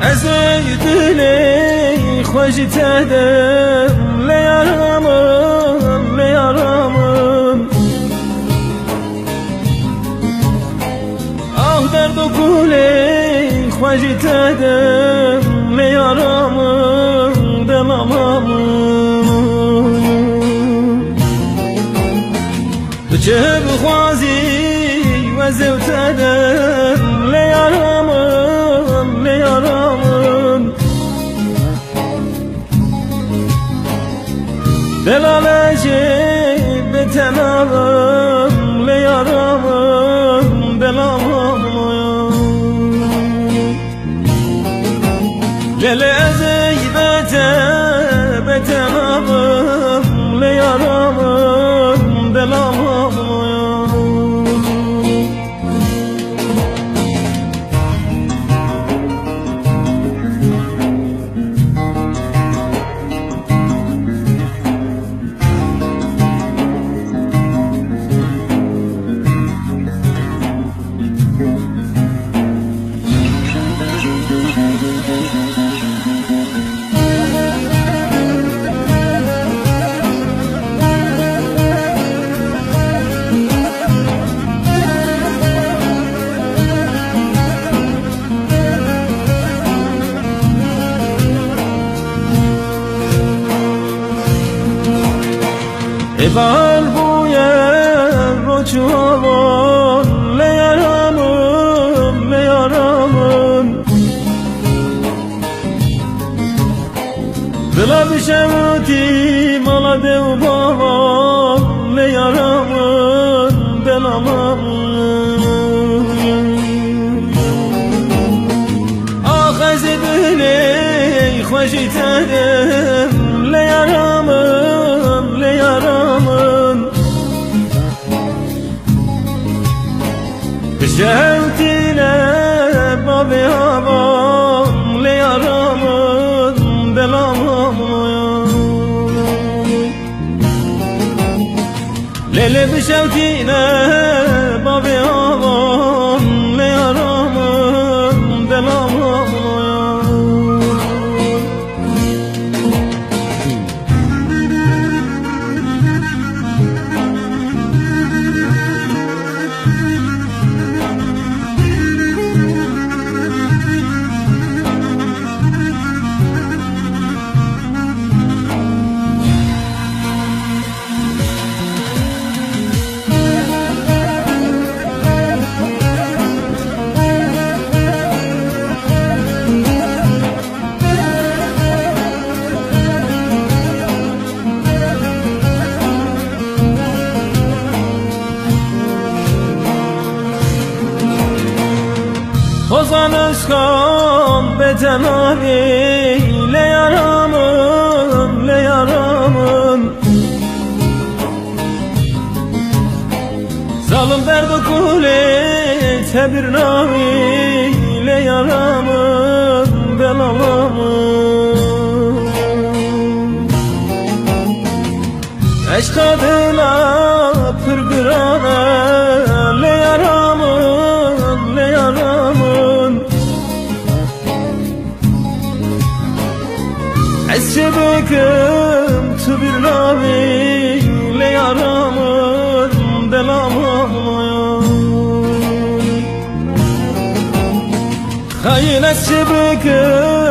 از ای دلی خوش تدم لیارامم لیارامم آه درد و گولی خوش تدم لیارامم دلامم تو چه بخوازی و زوتدم لیارامم لیارامم دلالجی به تنالم لیارامم دلامم لیلی از ای به تنالم لیارامم دلامم بار بوی روچوان لیارامم لیارامم دلا بشموتی مالا دو بابا لیارامم دلامم آخذی بلی خوشی تدم لیارامم لیارامم بشوتی لبابی هوام لیارامم دلامم لیلی بشوتی لبابی هوام لیارامم دلامم Ozanışkam betenavi لیارامم لیارامم Zalım derd o kule tebir navi لیارامم دلامم عشق دلا پرگرانه لیارامم لیارامم از چه بکم تو bir navi لیارامم دلامم خیل از چه بکم